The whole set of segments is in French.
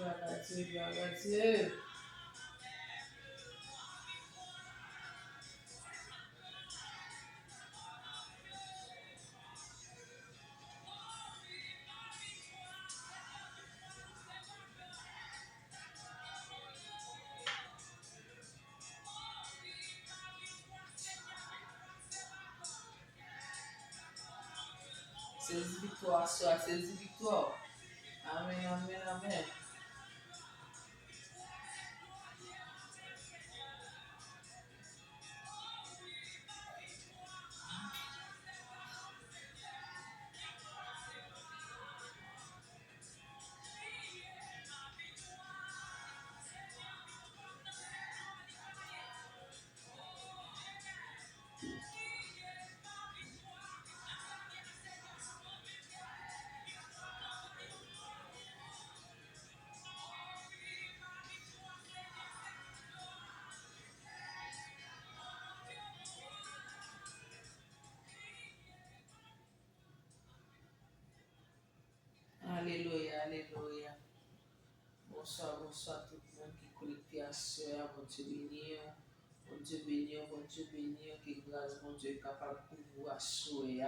Dieu, gloire à Dieu. Saisis victoire, sois saisis victoire. Amen, amen, amen. Alléluia, alléluia. Bonsoir, bonsoir tout le monde qui est connecté à soi. Bon Dieu béni. Bon Dieu béni, bon Dieu béni. Que grâce, bon Dieu est capable pour vous assurer.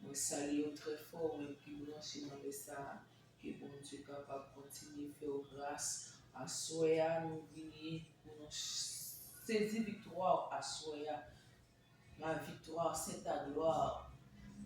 Moi salue très fort, moi qui branche dans le ça. Que bon Dieu est capable de continuer à faire grâce. À soi, nous venons pour nous saisir victoire à soi. Ma victoire, c'est ta gloire.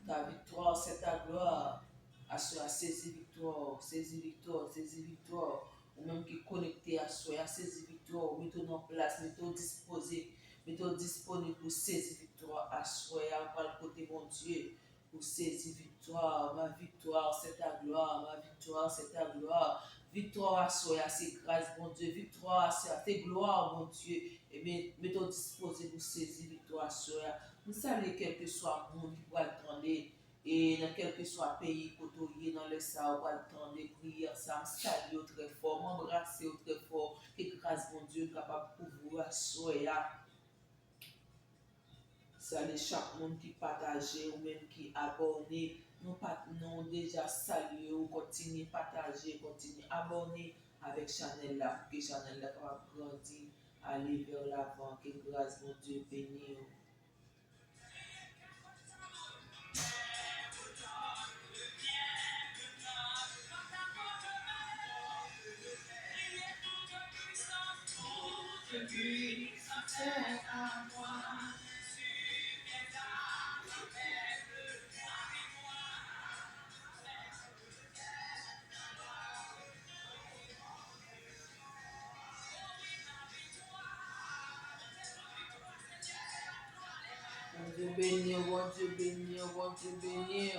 Ta victoire, c'est ta gloire. À saisir victoire, saisir victoire, saisir victoire. Ou même qui est connecté à soi, à saisir victoire, mettons en place, mettons disposé, mettons disponible pour saisir victoire à soi, à le côté mon Dieu, pour saisir victoire. Ma victoire, c'est ta gloire, ma victoire, c'est ta gloire. Victoire à soi, à ses grâces, mon Dieu, victoire à tes gloires, mon Dieu. Et bien, mettons disposé pour saisir victoire à soi. Nous savons quel que soit le monde qui va attendre. Et dans quel que soit le pays côtoyé dans le ça, on va attendre les prières, ça me salue très fort, m'embrasser très fort, et grâce mon Dieu capable pour vous assurer. Salut chaque monde qui partage ou même qui abonne. Nous déjà saluer ou continuer à partager, continuer à abonner avec Chanel là, pour que Chanel là capable grandir, aller vers l'avant, que grâce mon Dieu béni. Bon Dieu béni, bon Dieu béni, bon Dieu béni.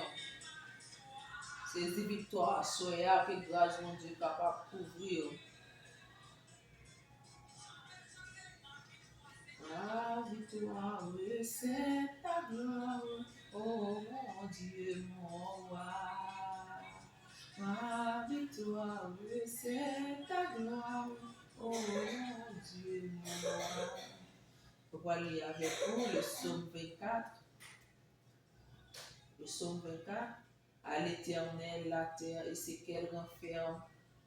Saisis victoire, soyez que grâce mon Dieu capable de couvrir. La victoire, c'est ta gloire, oh mon Dieu, mon roi. Ma victoire, c'est ta gloire, oh mon Dieu, mon roi. On va lire avec vous le psaume 24. Le psaume 24. À l'Éternel, la terre et ce qu'elle renferme,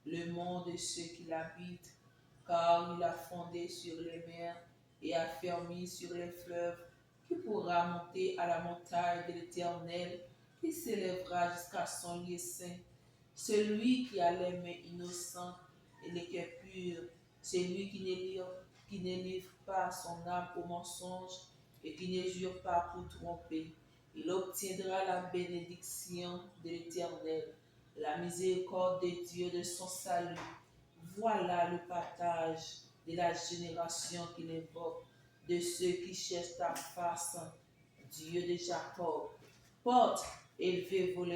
le monde et ceux qui l'habitent, car il a fondé sur les mers et a fermé sur les fleuves. Qui pourra monter à la montagne de l'Éternel, qui s'élèvera jusqu'à son lieu saint? Celui qui a les mains innocentes et les cœurs purs, celui qui ne livre pas son âme au mensonge et qui ne jure pas pour tromper. Il obtiendra la bénédiction de l'Éternel, la miséricorde de Dieu de son salut. Voilà le partage de la génération qui l'invoque, de ceux qui cherchent ta face, Dieu de Jacob. Porte, élevez-vous,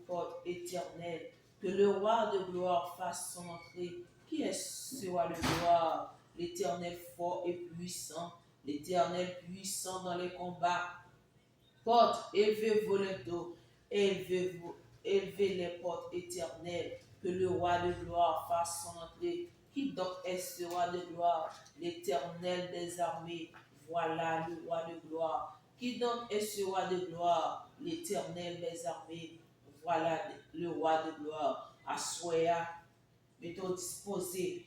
porte éternelle, que le roi de gloire fasse son entrée. Qui est ce roi de gloire? L'Éternel fort et puissant, l'Éternel puissant dans les combats. Porte, élevez-vous les dos, élevez les portes éternelles, que le roi de gloire fasse son entrée. Qui donc est ce roi de gloire? L'Éternel des armées, voilà le roi de gloire. Qui donc est ce roi de gloire? L'Éternel des armées, voilà le roi de gloire. Assoya, mettons disposé,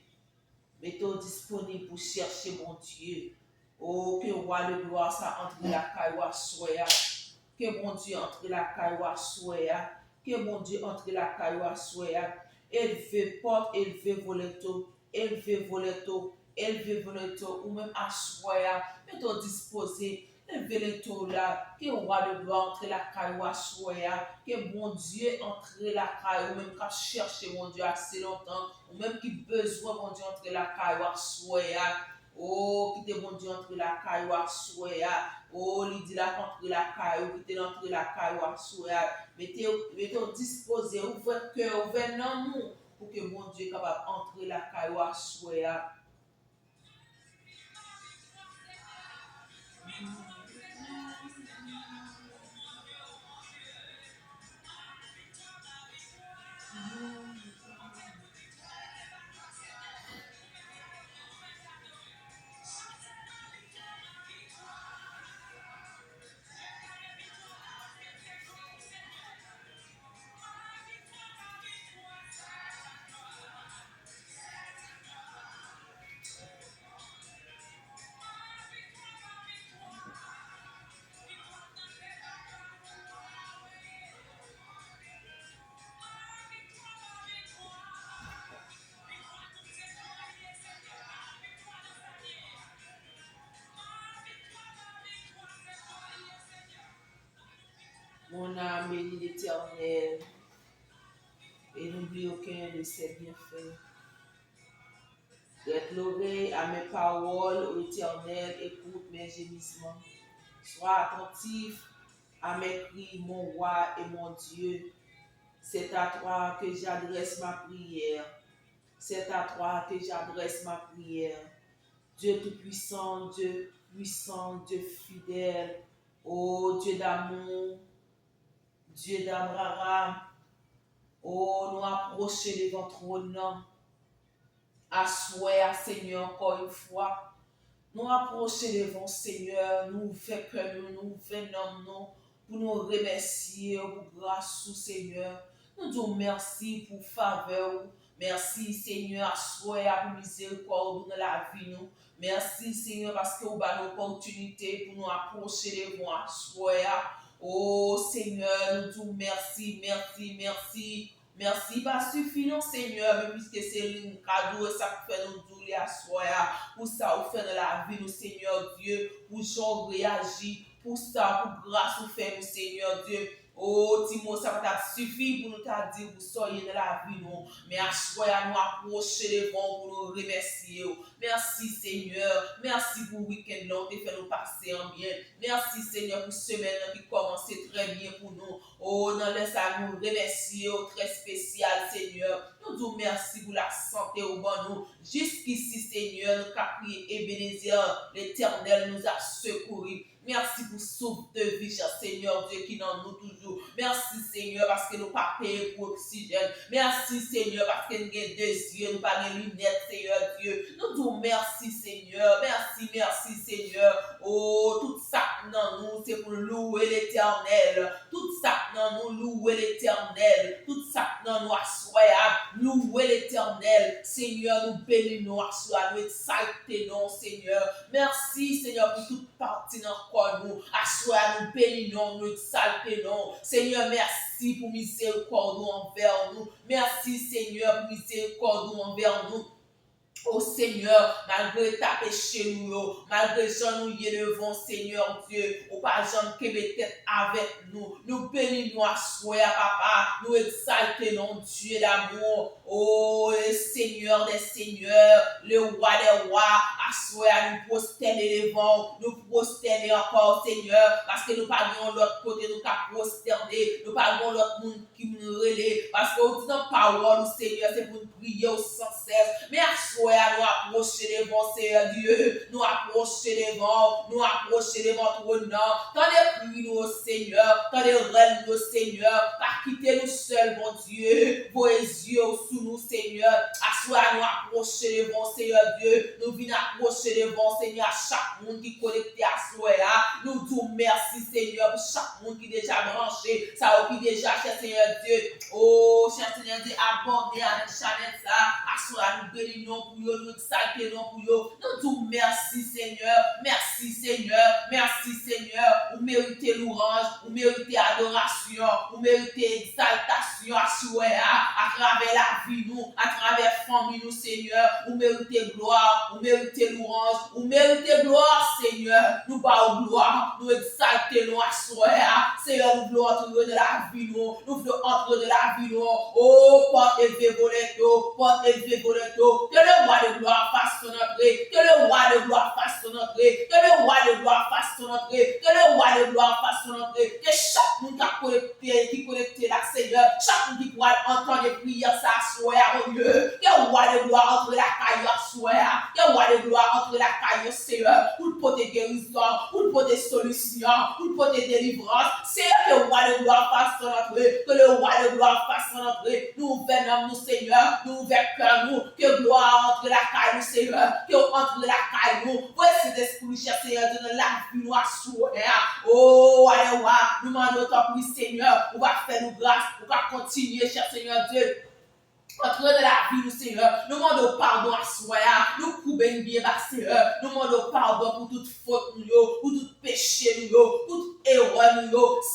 mettons disponible pour chercher mon Dieu. Oh, que roi de gloire, ça entre la caille, assoya. Que mon Dieu entre la caille, assoya. Que mon Dieu entre la caille, assoya. Élevé porte, élevé voleto, élevé voleto, élevé voleto, ou même assoya. Mettons disposé. Élevé le taux là, que roi de gloire entre la caille, assoya. Que mon Dieu entre la caille, ou même qu'à chercher mon Dieu assez longtemps, ou même qui besoin mon Dieu entre la caille, assoya. Oh, qui te bon Dieu entre la caille ou soya. Oh, il dit la contre la caille ou qui te entre la caille ou soya. Mettez disposé, ouvrez cœur, ouvrez l'amour pour que mon Dieu est capable d'entrer la caille ou soya. Mon âme bénit l'Éternel et n'oublie aucun de ses bienfaits. Prête l'oreille à mes paroles, ô Éternel, écoute mes gémissements. Sois attentif à mes cris, mon roi et mon Dieu. C'est à toi que j'adresse ma prière. C'est à toi que j'adresse ma prière. Dieu tout-puissant, Dieu puissant, Dieu fidèle. Ô Dieu d'amour, Dieu d'Abraham. Oh, nous approcher devant ton nom. Assoya, Seigneur, encore une fois. Nous approcher devant Seigneur, nous fait que nous venons pour nous remercier pour grâce au Seigneur. Nous disons merci pour faveur. Merci Seigneur, assoya pour miséricorde dans la vie nous. Merci Seigneur parce que vous avez l'opportunité pour nous approcher devant assoya. Oh Seigneur, nous disons merci, merci, merci. Merci, pas suffisant, Seigneur, mais puisque c'est un cadeau, ça fait nous douler à soi, pour ça, vous fait dans la vie, nous, Seigneur Dieu, pour j'en réagir, pour ça, pour grâce, vous fait, nous, Seigneur Dieu. Oh, Timo, ça va suffire pour nous dire, vous soyez dans la vie, nous, mais à soi, nous approcher devant pour nous remercier. Merci, Seigneur, merci pour le week-end, là, tu fait nous passer en bien. Merci, Seigneur, pour cette semaine qui commence très bien pour nous. Oh, dans le ça nous remercie, très spécial, Seigneur. Nous disons merci pour la santé au bon nous. Jusqu'ici, Seigneur, nous avons prié Ebenezer, l'Éternel nous a secourus. Merci pour souffle de vie, Seigneur Dieu, qui dans nous toujours. Merci, Seigneur, parce que nous n'avons pas payé pour l'oxygène. Merci, Seigneur, parce que nous avons deux yeux, nous n'avons pas de lunettes, Seigneur Dieu. Nous disons merci, Seigneur. Merci, merci, Seigneur. Oh, tout ça dans nous, c'est pour louer l'Éternel. Tout ça dans nous, louer l'Éternel. Tout ça dans nous, assoya, louer l'Éternel. Seigneur, nous bénissons, assoya, nous exaltons, Seigneur. Merci, Seigneur, pour toute partie dans nous. Assoya, nous bénissons, nous exaltons. Seigneur, merci pour miséricorde envers nous. Merci, Seigneur, pour miséricorde envers nous. Oh Seigneur, malgré ta péché nous, malgré Jean nous y devant Seigneur Dieu, ou pas Jean qui peut-être avec nous, nous bénissons à soi, papa, nous exaltons Dieu d'amour, oh le Seigneur des Seigneurs, le roi des rois, à soi, nous prosterner devant, nous prosterner encore Seigneur, parce que nous parlons de l'autre côté, nous pas prosterner, nous parlons de l'autre monde qui nous relaie, parce que nous disons parole, Seigneur, c'est pour nous prier sans cesse, mais à soi, soir, nous approcher devant, Seigneur Dieu. Nous approcher devant, nous approcher devant ton nom. Tendez plus nous, Seigneur. Tendez rêve nous, Seigneur. Pas quitter nous seuls, mon Dieu. Vos yeux sous nous, Seigneur. Assoir, nous approcher devant, Seigneur Dieu. Nous venons approcher devant, Seigneur, chaque monde qui est connecté à soi. Nous disons merci, Seigneur, pour chaque monde qui est déjà branché. Ça qui déjà, cher Seigneur Dieu. Oh, cher Seigneur Dieu, abordé avec Chanel ça. Assoir, nous bénissons pour eux, nous exaltons pour eux. Nous disons merci, Seigneur. Merci, Seigneur. Merci, Seigneur. Vous méritez louange, vous méritez adoration, vous méritez exaltation à souhait, à travers la vie, nous, à travers la famille, nous, Seigneur. Vous méritez gloire, vous méritez louange, vous méritez gloire, Seigneur. Nous battons gloire, nous exaltons à souhait, Seigneur, nous voulons entrer de la vie, nous voulons entrer de la vie, nous. Oh, porte élevé voleto, porte élevé voleto, que le roi de gloire fasse son entrée, que le roi de gloire fasse son entrée, que le roi de gloire fasse son entrée, que le roi de gloire fasse son entrée, que chaque monde qui connecté là, Seigneur, chaque monde qui pourra entendre les prières, ça soit, oh Dieu, que le roi de gloire entre la caille, soit, que le roi de gloire entre la caille, Seigneur, pour le porter guérison, pour le porter solution, pour le porter délivrance, Seigneur, que le roi de gloire fasse son entrée, que le roi de gloire fasse son entrée, nous venons, nous, Seigneur, nous ouvrons cœur, nous, que gloire entre la caille, Seigneur, que entre la caille, nous, voici cet esprit, cher Seigneur, de la vie, nous, assurer, oh, allez, nous demandons tant plus, Seigneur, on va faire nous grâce, on va continuer, cher Seigneur Dieu. Entre de la vie, nous, Seigneur, nous demandons pardon à soi, nous coupons bien, Seigneur, nous demandons pardon pour toute faute, pour tout péché, pour toute erreur,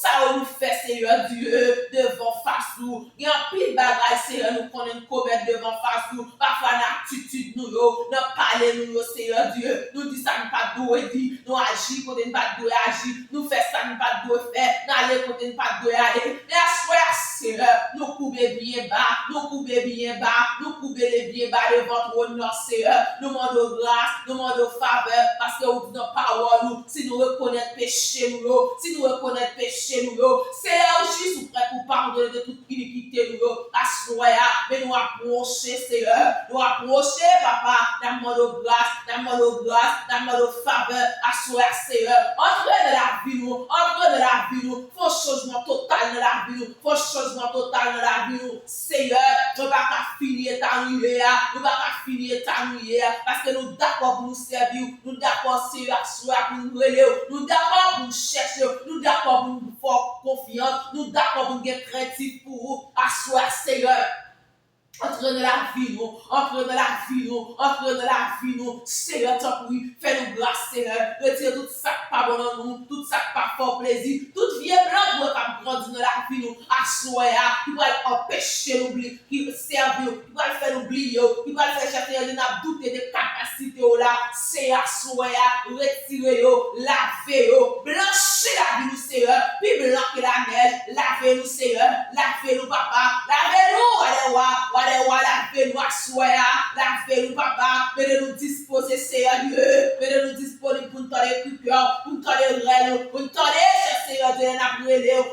ça nous fait, Seigneur Dieu, devant face nous. Il y a un pile bagage, Seigneur, nous connaissons commettre devant face nous, parfois l'attitude, nous parler, nous, Seigneur Dieu, nous disons ça, nous pas doué dire, nous agir, quand nous pas doué agir, nous faisons ça, nous pas doué faire, nous aller, quand nous pas doué aller, mais à soi, Seigneur, nous coupons bien bas, nous coupons bien bas, nous coupons les bien bas devant votre nom, Seigneur. Nous demandons grâce, nous demandons faveur, parce que vous dites nos paroles, si nous reconnaissons péché, si nous reconnaissons péché, Seigneur, je suis prêt pour pardonner de toute iniquité, mais nous approcher, Seigneur, nous approcher, Papa, nous demandons grâce, nous demandons faveur, à soi, Seigneur. Entrez de la vie, entrez de la vie, faut changement total de la vie, faut changement total de la vie, Seigneur. Nous ne pouvons pas finir ta nuit, nous ne pouvons pas finir ta nuit, parce que nous d'accord pour nous servir, nous d'accord Seigneur pour nous relever, nous d'accord pour nous chercher, nous d'accord pour nous faire confiance, nous d'accord pour nous être créatifs pour vous, asseoir Seigneur. Entre de la vie, entre de la vie, entre de la vie, Seigneur, t'en prie, fais-nous grâce, Seigneur, retire tout ça qui pas bon en nous, tout ça qui pas fort plaisir, toute vie blanche doit pas grandir dans la vie, assoya, qui va empêcher l'oubli, qui va servir, qui va le faire oublier, qui va le faire chercher, il a douté des capacités là, c'est assoya, retirer, laver, blanchir la vie, Seigneur, puis blanquer la neige, laver nous, Seigneur, laver nous, papa, laver nous, lavez-nous à soi, lavez-nous, papa, mettez-nous disposer, Seigneur Dieu, mettez-nous disponibles pour nous tendre les cœurs, pour nous tendre les rênes, pour nous tendre, Seigneur Dieu,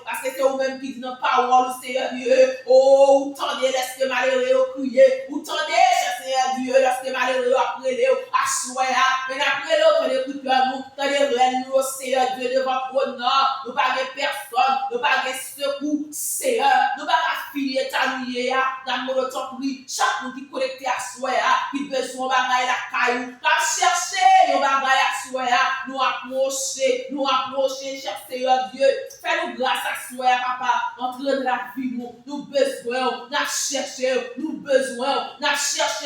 parce que c'est vous-même qui dit nos paroles, Seigneur Dieu, oh, vous tendez, laissez malheureux crier, vous tendez, Seigneur Dieu, lorsque malheureux après à soi, mais après l'autre, tendez les cœurs, nous tendez les rênes, nous, Seigneur Dieu, devant votre nom, nous pas de personne, nous pas de secours, Seigneur, nous pas finir ta nuit, dans mon temps. Chaque monde qui est connecté à soi, qui besoin de bagaille la caillou, va chercher, nous approcher, cher Seigneur Dieu, fais-nous grâce à soi, papa, entre de la vie, nous besoin, nous chercher,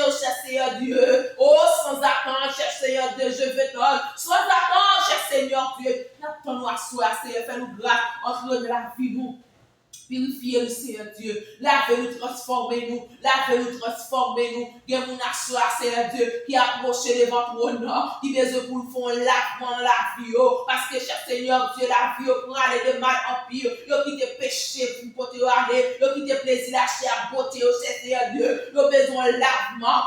cher Seigneur Dieu, oh, sans attendre, cher Seigneur Dieu, je veux t'en, sans attendre, cher Seigneur Dieu, n'attends-nous à soi, Seigneur, fais-nous grâce, entre de la vie, purifiez-nous, Seigneur Dieu. Lavez-nous, transformez-nous. Il y a mon assoir, Seigneur Dieu, qui approche devant ton nom, qui besoin pour le fond lavement dans la vie. Parce que, cher Seigneur Dieu, la vie pour aller de mal en pire. Qui te péché pour porter aller. Qui te plaisir lâcher à beauté, cher Seigneur Dieu. Il besoin de lavement.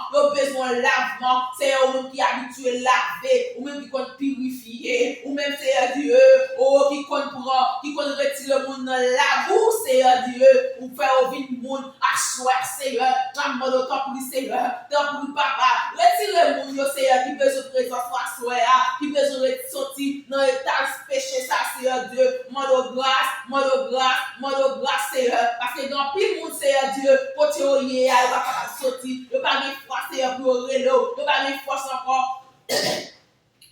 C'est eux-mêmes qui habitué à laver, ou même qui compte purifier, ou même, Seigneur Dieu, qui compte retirer le monde dans la boue, Seigneur Dieu, ou faire au vide monde, asseoir, Seigneur, dans mon temps pour Seigneur, dans pour papa, retirez le monde, Seigneur, qui besoin de présence, asseoir, qui besoin de sortir dans l'état péché, ça, Seigneur Dieu, mon grâce, Seigneur, parce que dans pile monde, Seigneur Dieu, pour te il va pas sortir, il va pas me forcer, Seigneur, pour le vélo, il va pas me forcer encore.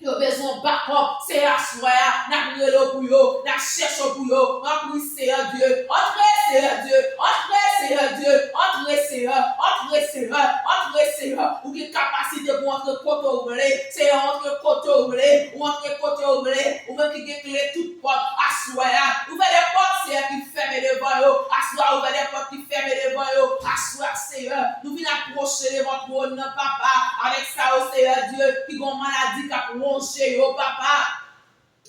Yo besoin backup, c'est à soi, n'a brûlé pour yo, n'a cherché pour yo, remplis Seigneur Dieu, entrez Seigneur Dieu, entrez Seigneur Dieu, entrez Seigneur, entrez Seigneur, entrez Seigneur, ou qui capacité pour entrer côté ouvré, c'est entrer côté ouvré, ou entrer côté ouvré, ou même qui déclare toute porte, à soi, ouvrez les portes Seigneur qui ferment devant yo, à soi, ouvrez les portes qui ferment devant yo, à soi Seigneur, nous venons approcher devant votre nom papa, avec ça au Seigneur Dieu, qui ont maladie, qui a chez yo papa,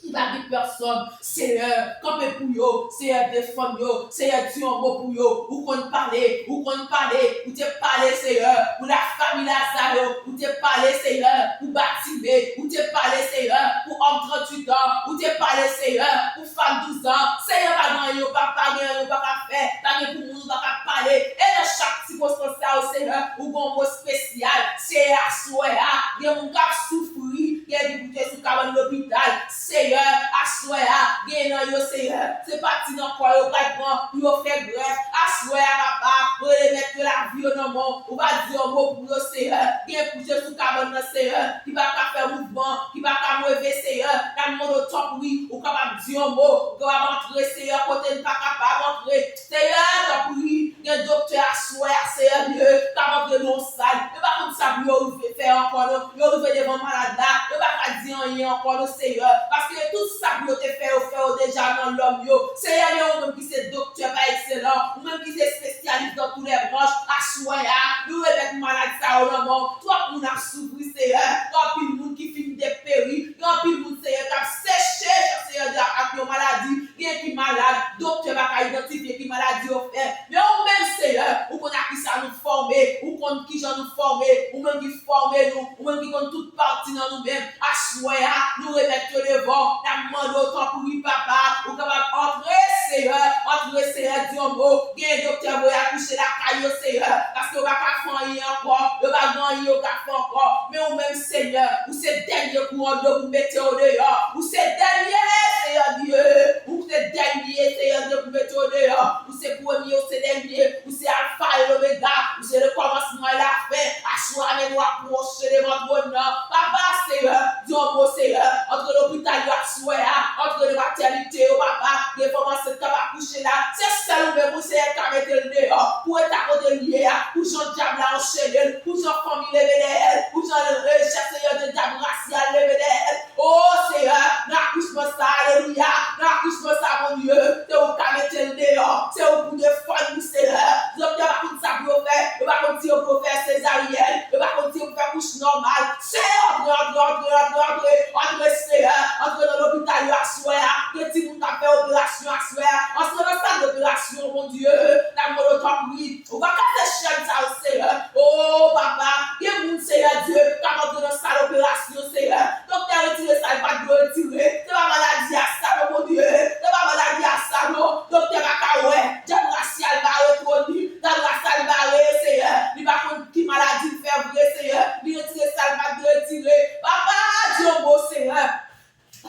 il va dire personne, Seigneur, comme pour yo, Seigneur, défendre yo, Seigneur, Dieu en mot pour yo, ou qu'on parle, ou te parler, Seigneur, pour la famille Lazare, ou te parler, Seigneur, pour Batimé, ou te parler, Seigneur, pour homme 38 ans, ou te parler, Seigneur, pour femme 12 ans, Seigneur, pas dans yo, papa, rien, pas faire, pas pour nous, pas parler, et dans chaque circonstance, Seigneur, ou bon mot spécial, c'est à souhait, il y a mon cap souffrir, il y a des bouteilles sous cabane l'hôpital, Seigneur, assoya, gagne yo Seigneur, c'est parti dans quoi yo prend, yo fait grève, assoya papa, pour remettre la vie au nom, on va dire un mot pour yo Seigneur, gagne bouteille sous cabane Seigneur, qui va pas faire mouvement, qui va pas lever Seigneur, dans le monde top oui, ou capable dire un mot, capable entrer Seigneur, côté pas capable entrer, Seigneur, top oui, gagne docteur assoya Seigneur Dieu, capable de non sale, et pas comme ça yo faire encore, yo devant malade là, yo pas dire rien encore Seigneur, parce que tout ça que tu fait déjà dans l'homme, Seigneur, ou même qui c'est docteur pas excellent, ou même qui c'est spécialiste dans tous les branches, à soya, nous avec malade ça au moment, toi on a souffert, Seigneur, toi puis le monde qui finit des péris, toi puis le monde, Seigneur, qui a séché, Seigneur, avec une maladie, qui est malade, docteur va identifier qui maladie au fait, mais ou même, Seigneur, ou qu'on a qui ça nous former, ou qu'on qui j'en nous former, ou même qui former nous, ou même qui qu'on toute partie dans nous-mêmes, à soya, nous remettre devant, la demande autant pour lui, papa, ou capable entrer, Seigneur, Dieu, mot, bien docteur, vous accoucher la caille, Seigneur, parce que vous ne pouvez pas faire encore, vous ne pouvez pas gagner encore, mais ou même, Seigneur, ou c'est dernier courant de vous mettre au dehors, ou c'est dernier, Seigneur Dieu, ou c'est dernier, Seigneur Dieu, vous mettre au dehors, ou c'est premier, ou c'est dernier, ou c'est alpha et l'oméga, ou c'est le commencement et la fin, à soi, mais nous approcher de votre nom, papa, Seigneur, Dieu, mot, Seigneur, entre l'hôpital et la soie, entre les maternités, papa, les femmes enceintes qui va coucher là, c'est ça le même, c'est qui a mettre le dehors, pour être à côté lié, pour Jean Diable enchaîné, pour Jean famille levé d'elle, pour Jean chef Seigneur de Diable racial levé d'elle. Oh Seigneur, n'accouchement ça, alléluia, n'accouchement ça, mon Dieu, c'est où qui a mettre le dehors, c'est où pour défendre, Seigneur, donc il n'y a pas comme ça pour faire, il n'y a pas comme ça pour faire césarienne, il n'y a pas comme ça pour faire couche normale, c'est entre Seigneur, entre dans l'hôpital à soir, que tu nous as fait opération à soir, entre dans la salle d'opération, mon Dieu, la monotone, oui, on va casser chaîne ça au Seigneur, oh papa, il y a mon Seigneur Dieu, quand on est dans la salle d'opération, Seigneur, donc tu as retiré ça, il va te retirer, c'est pas maladie à ça, mon Dieu, c'est pas maladie à ça, non, donc tu vas pas ouais, j'ai racial barré trop dit, dans la salle barré, Seigneur, il va contre qui maladie fait vrai, Seigneur, il retire ça, il va te retirer, papa, Dieu, beau Seigneur.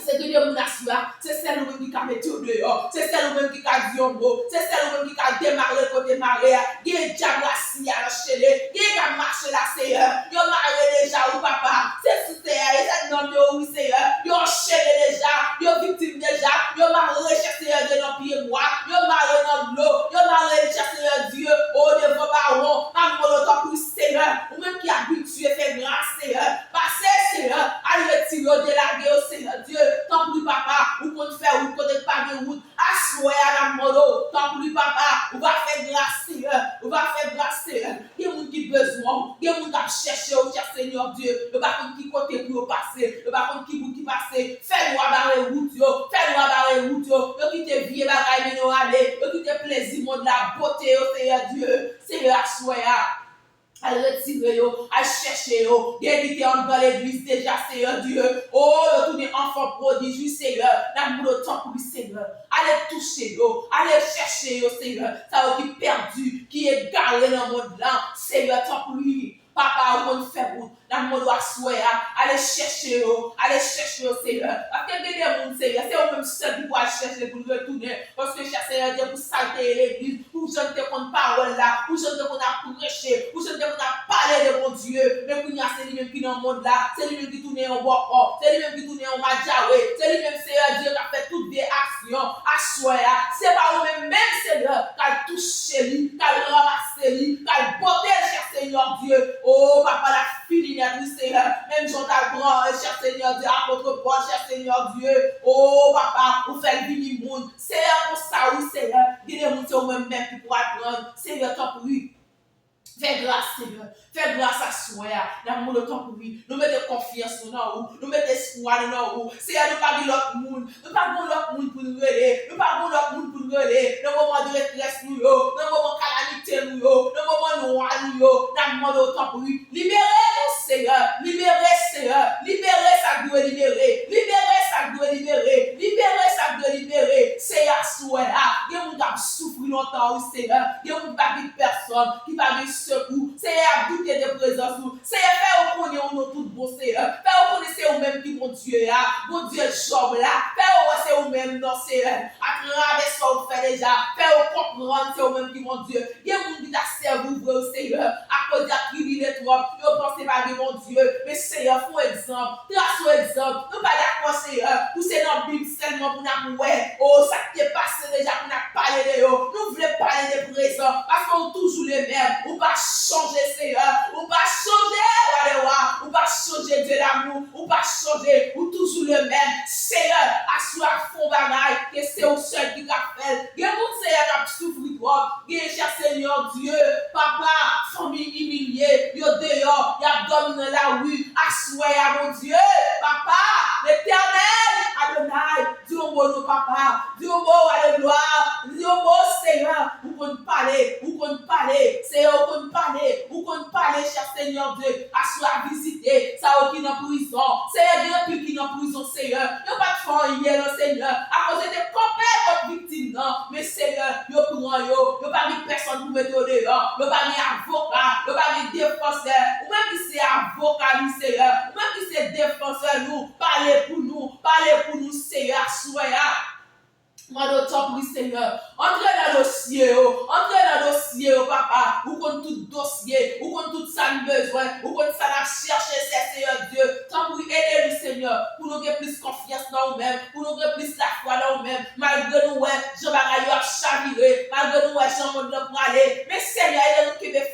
C'est que Dieu m'a assuré, c'est celle qui a mis tout dehors, c'est celle qui a dit un mot, c'est celle qui a démarré pour démarrer, qui est déjà assis à la chérie, qui a marché la Seigneur, il a marié déjà au papa, c'est sous terre, c'est dans le oui Seigneur, il a enchaîné déjà, il a victime déjà, il a marié chez Seigneur de l'Empire moi, il a marié dans l'eau, il a marié chez Seigneur Dieu, au devant baron, à mon autant pour Seigneur, ou même qui a habitué fait grâce Seigneur, passez Seigneur, à retirer de la guerre Seigneur Dieu. Tant pour lui, papa, ou qu'on fait, ou qu'on n'est pas de route, assoyer à la modo, tant pour lui, papa, on va faire grâce, on va faire grâce. Il y a des gens qui ont besoin, il y a des gens qui cherchent au cher Seigneur Dieu, le bâton qui côté pour passer, le bâton qui passer, fais-nous abarrer route, fais-nous abarrer route, le qui te vie, bagaille, mais nous aller, le qui te plaisir, monde la beauté, Seigneur Dieu, Seigneur, assoyer. à retirer yo, à chercher yo, qui était dans l'église déjà, Seigneur Dieu, oh, retourner enfant prodige, Seigneur, dans le temps pour lui, Seigneur, allez toucher yo, allez chercher yo, Seigneur, ça qui est perdu, qui est garé dans le monde là, Seigneur, tant pour lui. Papa, on fait route, dans mon doigt souhait, allez chercher, Seigneur. Parce que des gens, Seigneur, c'est eux-mêmes seuls qui doivent chercher pour retourner. Parce que cher Seigneur Dieu, pour salter l'église, pour je ne te compte parole là, pour je ne te compte à prêcher, pour je ne te compte à parler de mon Dieu. Mais pour nous, c'est lui-même qui est dans le monde là, c'est lui-même qui tourne en bord, c'est lui-même qui tourne en Madjawé, c'est lui-même, Seigneur Dieu, qui a fait toutes des actions à souhait. C'est pas eux-mêmes, Seigneur, qui a touché lui, qui a ramassé lui, qui a porté, cher Seigneur Dieu. Oh, papa, la fini, Seigneur. Même Jean t'apprend, cher Seigneur Dieu, apôtre Paul, cher Seigneur Dieu. Oh, papa, vous faites venir le monde. Seigneur, pour ça, oui, Seigneur. Dis-le-moi, c'est vous-même qui pourra apprendre. Seigneur, tant pour lui. Fais grâce, Seigneur. Fais grâce à soi. Dans le temps pour lui. Nous mettons confiance dans nous. Nous mettons espoir dans nous. Seigneur, nous ne pas l'autre monde. Nous ne pas l'autre monde pour nous aider. Nous ne pas l'autre monde pour nous aider. Dans le moment de détresse, nous, dans le moment de calamité, nous, dans le moment noir, nous, dans le temps pour lui. Libérez-nous, Seigneur. Libérez, Seigneur. Libérez sa gloire, libérez. Libérez sa gloire, libérez. Libérez sa gloire, libérez. Seigneur, souhait. Il y a des gens qui souffrent longtemps, Seigneur. Il y a des gens qui ne personne, qui ne secours, Seigneur, douter de présence, Seigneur, fais au connaître nous tout bon, Seigneur, fais au connaître au même qui mon Dieu, mon Dieu, Job là, fais au c'est au même, non, Seigneur, à travers ce qu'on fait déjà, fais au comprendre, c'est au même qui mon Dieu, il y a des gens qui t'a servi, Seigneur, à cause de la criminalité, ils pensent pas de mon Dieu, mais Seigneur, faut exemple, trace au exemple, nous pas d'accord, Seigneur, pour c'est dans la Bible seulement pour nous, oh, ça qui est passé déjà pour nous parler de eux, nous voulons parler de présent, parce qu'on toujours les mêmes. Ou pas changer, Seigneur. Ou pas changer, ou pas changer de l'amour. Ou pas changer, ou toujours le même. Seigneur, assoir fond bagaille, que c'est au seul qui t'a fait. Il y a mon Seigneur qui a souffert trop. Il y a cher Seigneur Dieu, papa, famille humiliée, il y a dehors, il y a dominé la rue. Assoir à mon Dieu, papa, l'éternel, Adonai, Dieu mon papa, Dieu mon alléluia, Dieu mon Seigneur, vous pouvez parler, Seigneur, vous pouvez parler, cher Seigneur Dieu, à visiter, ça qui est en prison, Seigneur, depuis qui est en prison, Seigneur, il n'y a pas de fond hier, Seigneur, à cause de compagnie votre victime, non, mais Seigneur, il n'y a pas de personne pour mettre au dehors, il n'y a pas d'avocat, il n'y a pas de défenseur, ou même qui c'est avocat, Seigneur, ou même qui c'est défenseur, nous, parlez pour nous, Seigneur, soyez. Moi, d'autant pour Seigneur, entrez dans le dossier, papa, ou qu'on tout dossier, ou qu'on tout ça besoin, ou qu'on ça la chercher, Seigneur Dieu, tant pour aider le Seigneur, pour nous avoir plus confiance dans nous-mêmes, pour nous avoir plus la foi dans nous-mêmes, malgré nous, Jean Bagaille a chaviré, malgré nous, Jean Monde pour aller, mais Seigneur, aidez-nous qui veut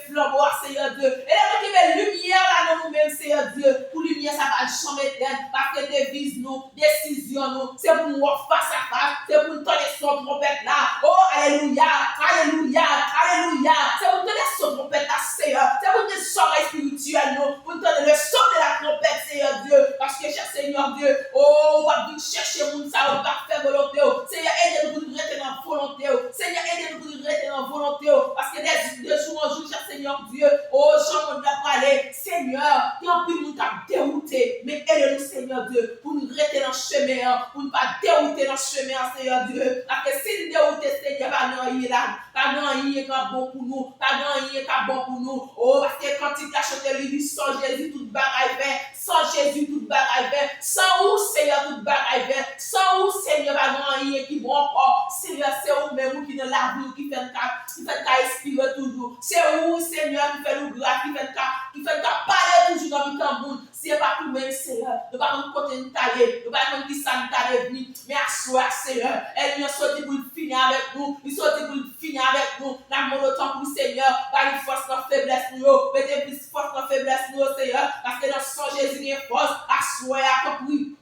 flambeau, Seigneur Dieu, aidez-nous qui veut lumière là dans nous-mêmes, Seigneur Dieu, pour lumière, ça va jamais éteindre, parce que devise nous, décision nous, c'est pour nous face à face, c'est pour nous donner son trompette là, oh, alléluia, alléluia, alléluia, c'est pour nous donner son trompette là, Seigneur, c'est pour nous donner son oreille spirituelle, nous, pour nous donner le son de la trompette, Seigneur Dieu, parce que, cher Seigneur Dieu, oh, on va venir chercher mon ça, on va faire volonté, Seigneur, aidez-nous pour nous rester dans volonté, Seigneur, aidez-nous pour nous rester dans volonté, parce que de jour en jour, cher Seigneur Dieu, oh, j'en ai parlé, Seigneur, qui en plus nous t'a dérouté, mais aidez-nous, Seigneur Dieu, pour nous rester dans le chemin, pour ne pas dérouter dans le chemin, Seigneur Dieu, parce que si nous déroutons, Seigneur, pas grand-chose là, pas grand-chose qui est bon pour nous, pas grand-chose qui est bon pour nous, oh, parce que quand il t'a chanté, il dit, sans Jésus, toute bagaille fait, sans Jésus, toute bagaille fait, sans où, Seigneur, toute bagaille fait, sans où, Seigneur, pas grand-chose qui est bon encore, Seigneur, c'est vous-même qui dans la vie, qui fait qu'à expirer toujours, c'est vous, Seigneur, qui fait nous grâce, qui fait qu'à parler toujours dans le temps monde, si c'est pas tout même, Seigneur, ne pas nous côté nous tailler, ne pas nous qui ça nous tailler, mais à soi, Seigneur, elle vient sortir pour finir avec nous, il sortit pour finir avec nous, dans mon temps pour Seigneur, par une force dans faiblesse nous, mettez plus force dans faiblesse nous, Seigneur, parce que dans son Jésus, il y a force, à soi, à compris.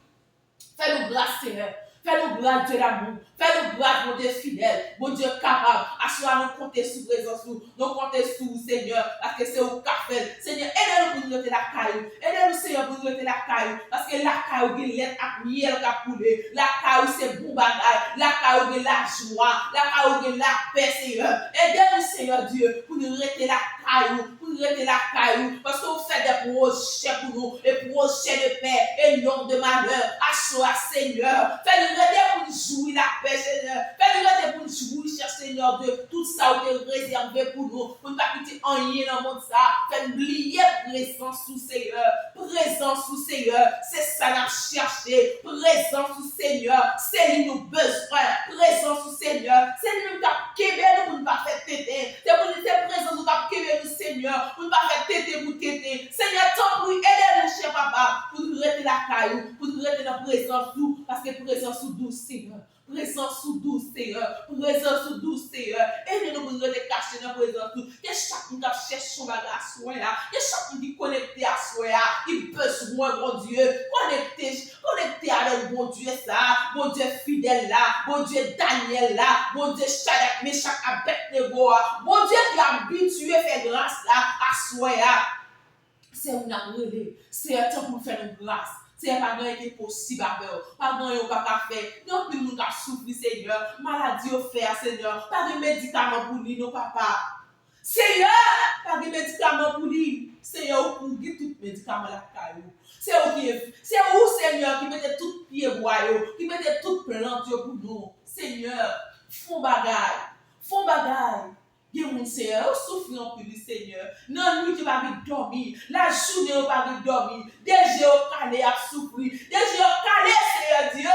Fais-nous grâce, Seigneur. Fais-nous grâce, Dieu d'amour. Fais-nous grâce, mon Dieu fidèle, mon Dieu capable. Assois nous compter sous présence, nous compter sous vous, Seigneur, parce que c'est au café. Seigneur, aidez-nous pour nous noter la caillou. Aidez-nous, Seigneur, pour nous noter la caillou. Parce que la caillou, il y a miel qui a coulé. La caillou, c'est bon bagage. La caillou, il y a la joie. La caillou, il y a la paix, Seigneur. Aidez-nous, Seigneur Dieu, pour nous noter la caillou. Pour nous noter la caillou. Parce que vous faites des projets pour nous. Des projets de paix et non de malheur. Assois, Seigneur. Fais-nous noter pour nous jouir la paix, Seigneur. Fais-nous noter pour nous jouir, cher Seigneur Dieu. Tout ça vous est réservé pour nous. Pour ne pas quitter en rien dans le monde ça. Fais-nous oublier présence sous Seigneur. Présence sous Seigneur. C'est ça qu'on a cherché. Présence sous Seigneur. C'est lui nous besoin. Présence sous Seigneur. C'est lui nous qui a pour ne pas faire téter. C'est pour nous faire présence nous qui nous Seigneur. Pour ne pas faire téter pour téter. Seigneur, tant pis, aidez-nous, cher papa. Pour nous rester la caillou. Pour nous rester dans présence sous. Parce que présence sous douce, Seigneur. Présence sous douce, Seigneur. Présence sous douce, Seigneur. Aidez-nous pour nous cacher dans la présence sous. Que chacun qui cherche son bagage à soi, que chacun qui est connecté à soi, qui besoin, mon Dieu. Connecté avec mon Dieu, ça. Mon Dieu fidèle là. Mon Dieu Daniel là. Mon Dieu Shadrach, Meshach, Abednego. Mon Dieu qui a habitué à faire grâce là à soi. C'est un relais. C'est un temps pour faire une grâce. C'est pas rien qui est possible à faire. Pas rien qui pas faire. Non plus nous qui souffrir, Seigneur. Maladie au faire, Seigneur. Pas de médicaments pour lui, non, papa. Seigneur, pas de médicaments pour lui. Seigneur, pour guérir tout médicament la caillou. C'est où, Seigneur, qui mettait tout pied boyau, qui mettait toute plante pour nous. Seigneur, font bagaille. Font bagaille. Il y a mon Seigneur, souffre en plus, Seigneur. Non, nuit, tu vas dormir. La journée, tu vas dormir. Déjà, au calé à souffrir. Déjà, au calé, Seigneur Dieu.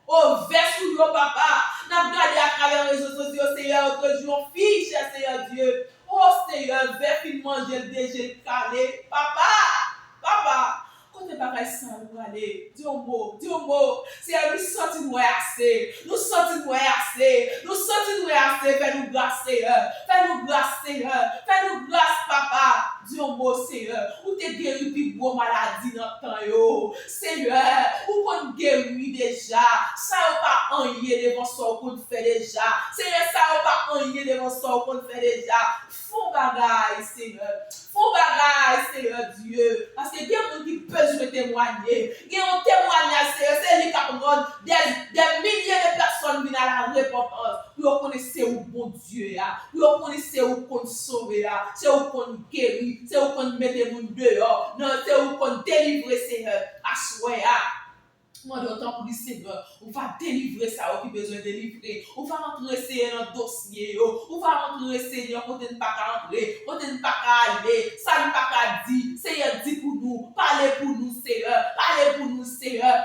Au verset où papa. N'a regardé à travers les réseaux sociaux, Seigneur, autre jour, fille, cher Seigneur Dieu. Oh, Seigneur, vers film manger déjà calé. Papa. Quand tu pas ça, nous aller. Dis un mot. C'est à nous sentir nous assez. Nous sentir nous assez. Fais-nous grâce, Seigneur. Fais-nous grâce, papa. Dis un mot, Seigneur. Ou t'es guéri puis gros maladie dans le temps, yo. Seigneur, ou qu'on guérit déjà. Ça ou pas en yé devant ça qu'on fait déjà. Seigneur, ça ou pas en yé devant ça qu'on fait déjà. Font bagaille, Seigneur. Seigneur Dieu. Parce que il y a des gens qui peuvent témoigner. Il y a un témoignage, c'est lui qui a des milliers de personnes qui viennent à la repentance. Pour connaître où bon Dieu est. Pour connaître où qu'on sauve. C'est où qu'on guérit. C'est où qu'on met les gens dehors. Non, c'est où qu'on délivre, Seigneur. À soi. Moi, d'autant pour dire, Seigneur, on va délivrer ça qui a besoin de délivrer. On va rentrer, Seigneur, dans le dossier. On va rentrer, Seigneur, on ne pas rentrer. On ne pas aller. Ça ne pas dire. Seigneur, dis pour nous. Parlez pour nous, Seigneur. Parlez pour nous, Seigneur.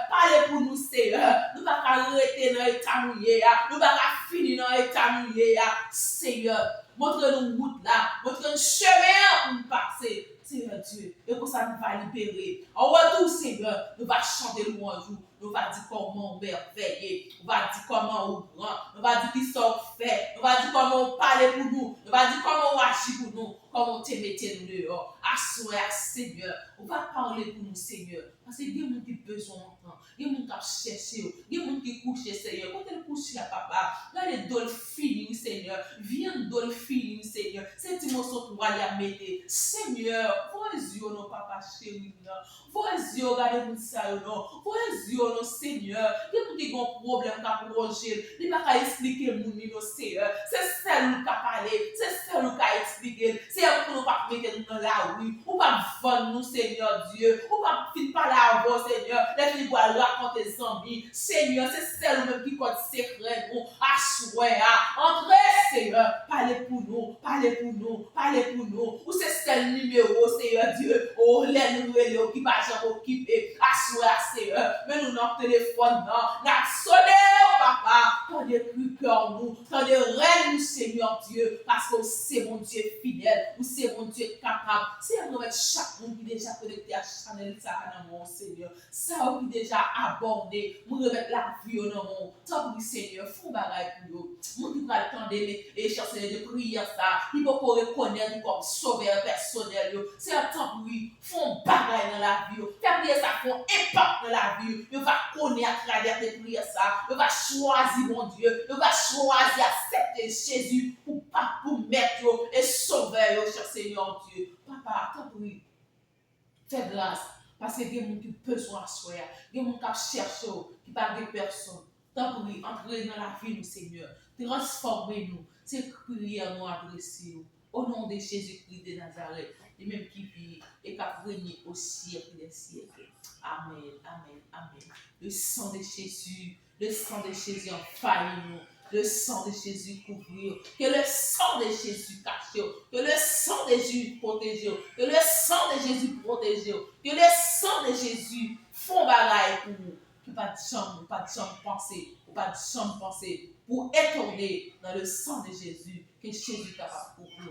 Nous ne pas arrêter dans l'état mouillé. Nous ne pas finir dans l'état mouillé. Seigneur, montre-nous route là. Montre-nous chemin pour nous passer. Seigneur Dieu, et pour ça nous va libérer. En retour, Seigneur, nous va chanter louange, nous va dire comment on merveiller, nous va dire comment on grand, nous va dire qui sont fait, nous va dire comment on parle pour nous va dire comment on agit pour nous, comment on te mette nous dehors. Assoir, Seigneur, on va parler pour nous, Seigneur. Parce qu'il y a des gens qui ont besoin d'entendre, il y a des gens qui cherchent, il y a des gens qui couchent, Seigneur. Quand elle couche là, papa, là, les dolphins, Seigneur, viens dolphins, Seigneur. Cette émotion que vous allez mettre, Seigneur, vos yeux, non, papa chéri, vos yeux, regardez-vous ça, non, vos yeux, non, Seigneur. Il y a des gens qui ont un problème à projet, il n'y a pas qu'à expliquer, non, Seigneur. C'est celle qui a parlé, c'est celle qui a expliqué, c'est elle qui nous pas mettre dans la rue, ou pas vendre nous, Seigneur Dieu, ou pas finir par la avoir, Seigneur, les filles doivent raconter des zombies, Seigneur, c'est celle même qui compte secret, nous, assoir, entrez, Seigneur, parlez pour nous, ou c'est celle numéro, Seigneur Dieu, oh, les nous, qui va jamais occuper, assoir, Seigneur, mais nous, notre téléphone, non, n'a sonné, papa, tendez plus cœur nous, tendez reine, Seigneur Dieu, parce que c'est mon Dieu fidèle, ou c'est mon Dieu capable, c'est nous mettre chaque monde qui déjà connecté à Chanel, ça, dans mon Seigneur, ça, qui déjà abordé, nous remettre la vie dans mon, tant que Seigneur, fou bagaille pour nous, nous qui va attendre et chercher de prière, ça, il faut qu'on reconnaisse comme sauveur personnel. C'est un temps pour lui, font bagaille dans la vie. Faire prier ça, font impact dans la vie. Il va connaître à travers tes prières ça. Il va choisir mon Dieu. Il va choisir accepter Jésus pour mettre et sauver, cher Seigneur Dieu. Papa, tant pour lui, fais grâce. Parce que il y a des gens qui ont besoin de soi. Il y a des gens qui cherchent, qui parlent de personnes. Tant pour lui, entrez dans la vie, nous, Seigneur. Transformez-nous. C'est prière nous adresser. Au nom de Jésus-Christ de Nazareth. Et même qui vit et qui a régné au siècle des siècles. Amen, amen, amen. Le sang de Jésus, envahit nous. Le sang de Jésus couvre. Que le sang de Jésus cache. Que le sang de Jésus protège. Que le sang de Jésus protège. Que le sang de Jésus font bagaille pour nous. Que pas de chambre penser. Pas de chambre penser pour étonner dans le sang de Jésus. Que Jésus est capable de couvrir.